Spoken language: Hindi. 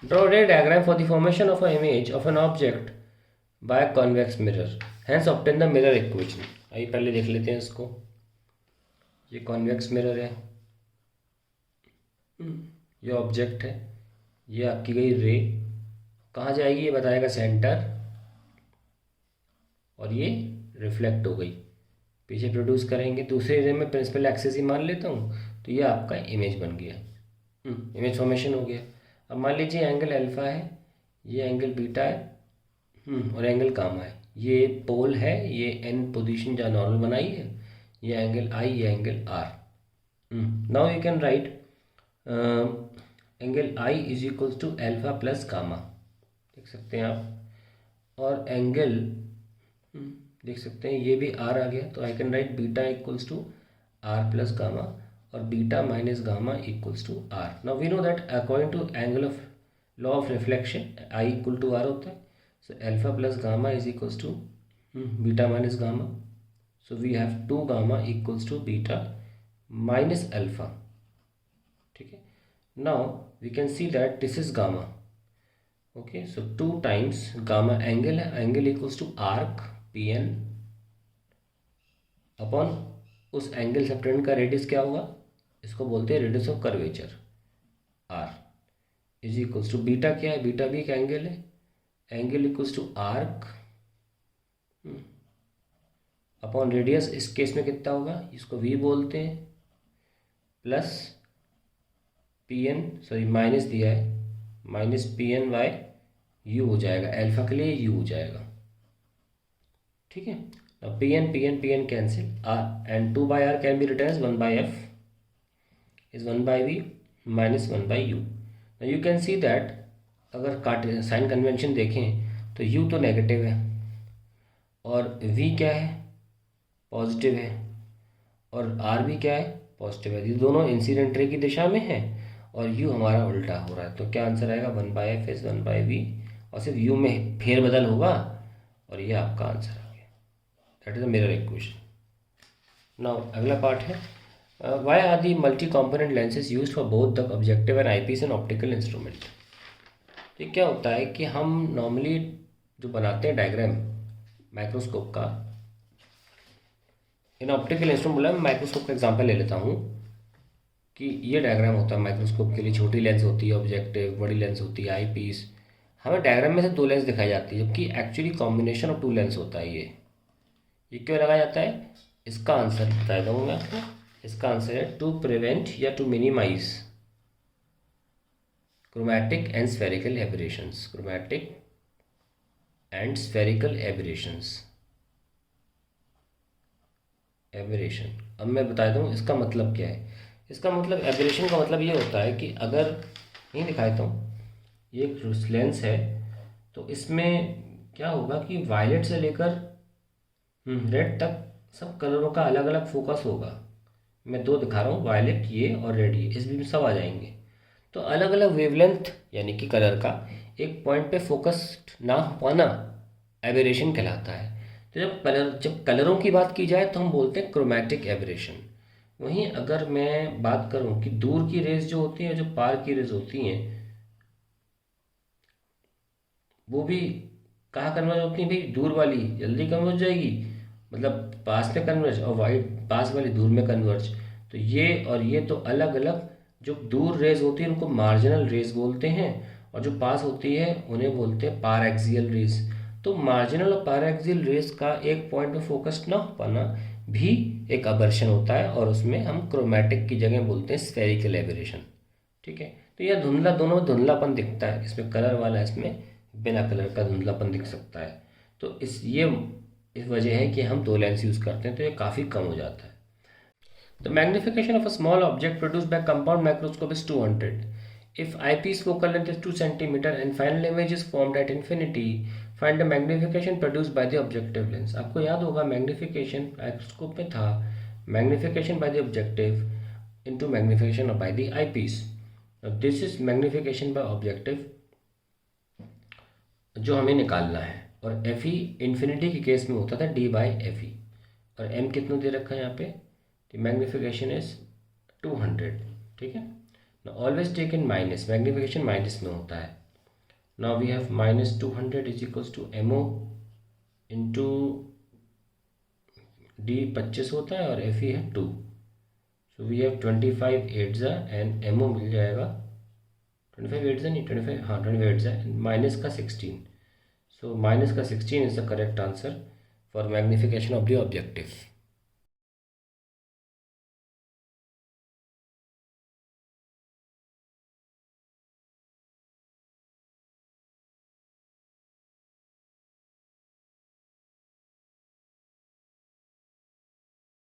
Draw a ray diagram for the formation of an image of an object by a convex mirror. Hence obtain the mirror equation. आइए पहले देख लेते हैं इसको। ये कॉन्वेक्स मिरर है, ये ऑब्जेक्ट है, ये आपकी गई रे, कहाँ जाएगी ये बताएगा सेंटर, और ये रिफ्लेक्ट हो गई, पीछे प्रोड्यूस करेंगे। दूसरे रे में प्रिंसिपल एक्सिस ही मान लेता हूँ, तो ये आपका इमेज बन गया, इमेज फॉर्मेशन हो गया। अब मान लीजिए एंगल अल्फा है, ये एंगल बीटा है, और एंगल गामा है। ये पोल है, ये एन पोजीशन जहाँ नॉर्मल बनाई है, ये एंगल आई, ये angle R. Now you can write angle I is equals to alpha plus gamma, देख सकते हैं आप। और एंगल देख सकते हैं ये भी आर आ गया, तो I can write beta equals to R plus gamma, और beta minus gamma equals to R. Now we know that according to angle of law of reflection I equal to R होता है। So alpha plus gamma is equals to beta minus gamma. So we have 2 gamma equals to beta minus alpha, ठीक है। Now we can see that this is gamma, okay. So 2 times gamma angle है, angle equals to arc P N upon उस एंगल सेपरेट का रेडियस क्या होगा, इसको बोलते हैं radius of curvature R, is equals to beta क्या है, बीटा भी एक एंगल है, angle equals to arc upon radius, इस केस में कितना होगा, इसको वी बोलते हैं, plus P N, sorry minus दिया है, minus P N by U हो जाएगा, अल्फा के लिए यू हो जाएगा, ठीक है। अब P N cancel, R and 2 by R can be written as 1 by F is 1 by V minus 1 by U. You can see that अगर साइन कन्वेंशन देखें तो u तो नेगेटिव है और v क्या है, पॉजिटिव है, और r भी क्या है, पॉजिटिव है। ये दोनों इंसिडेंट रे की दिशा में है और u हमारा उल्टा हो रहा है, तो क्या आंसर आएगा 1 by F is 1 by V, और सिर्फ u में फेरबदल होगा और ये आपका आंसर आ गया। That is the mirror equation. Now अगला पार्ट है why are the multi component lenses use for both the objective and eyepiece and optical instrument. ये क्या होता है कि हम नॉर्मली जो बनाते हैं डायग्राम माइक्रोस्कोप का, इन ऑप्टिकल इंस्ट्रूमेंट बोला, मैं माइक्रोस्कोप का एग्जांपल ले लेता हूँ कि ये डायग्राम होता है माइक्रोस्कोप के लिए, छोटी लेंस होती है ऑब्जेक्टिव, बड़ी लेंस होती है आई पीस। हमें डायग्राम में से 2 लेंस दिखाई जाती है, जबकि एक्चुअली कॉम्बिनेशन ऑफ 2 लेंस होता है। ये क्यों लगाया जाता है, इसका आंसर बता दूँगा मैं आपको। इसका आंसर है टू प्रिवेंट या to minimize chromatic and spherical aberrations, chromatic and spherical aberrations, aberration. अब मैं बता दूँ इसका मतलब क्या है। इसका मतलब एबरेशन का मतलब ये होता है कि अगर नहीं दिखाता हूँ, ये एक लेंस है, तो इसमें क्या होगा कि वायलेट से लेकर रेड तक सब कलरों का अलग अलग फोकस होगा। मैं 2 दिखा रहा हूँ, वायलेट ये और रेड ये, इस बीच में सब आ जाएंगे। तो अलग अलग वेवलेंथ यानी कि कलर का एक पॉइंट पे फोकस्ड ना हो पाना एबरेशन कहलाता है। तो जब कलरों की बात की जाए तो हम बोलते हैं क्रोमैटिक एबरेशन। वहीं अगर मैं बात करूं कि दूर की रेज जो होती हैं, जो पार की रेज होती हैं, वो भी कहाँ कन्वर्ज होती हैं भाई, दूर वाली जल्दी कन्वर्ज हो जाएगी, मतलब पास में कन्वर्ज, और वाइट पास वाली दूर में कन्वर्ज। तो ये और ये तो अलग अलग, जो दूर रेज होती है उनको मार्जिनल रेज बोलते हैं, और जो पास होती है उन्हें बोलते हैं पार एक्सियल रेज। तो मार्जिनल और पार एक्सियल रेज का एक पॉइंट में फोकस ना हो पाना भी एक अबर्शन होता है, और उसमें हम क्रोमैटिक की जगह बोलते हैं स्फेरिकल एबरेशन, ठीक है। तो यह धुंधला, दोनों धुंधलापन दिखता है, इसमें कलर वाला, इसमें बिना कलर का धुंधलापन दिख सकता है। तो इस वजह है कि हम 2 लेंस यूज़ करते हैं, तो ये काफ़ी कम हो जाता है। The magnification of a small object produced by compound microscope is 200. If eyepiece focal length is 2 cm and final image is formed at infinity, find the magnification produced by the objective lens. आपको याद होगा मैग्निफिकेशन माइक्रोस्कोप में था magnification by the objective into magnification by the eyepiece. Now this is magnification by objective जो हमें निकालना है, और एफ ई इन्फिनिटी के केस में होता था डी बाई एफ ई, और एम कितना दे रखा है यहाँ पे, the magnification is 200, ठीक है ना। ऑलवेज टेक इन माइनस, मैग्निफिकेशन माइनस में होता है, Now we have minus 200 is equals to MO into D 25 होता है और FE है 2. So we have 25 8 and MO मिल जाएगा 25 8 नहीं 25 हाँ 25 8 माइनस का 16. सो माइनस का 16 is the correct answer for magnification of the objective.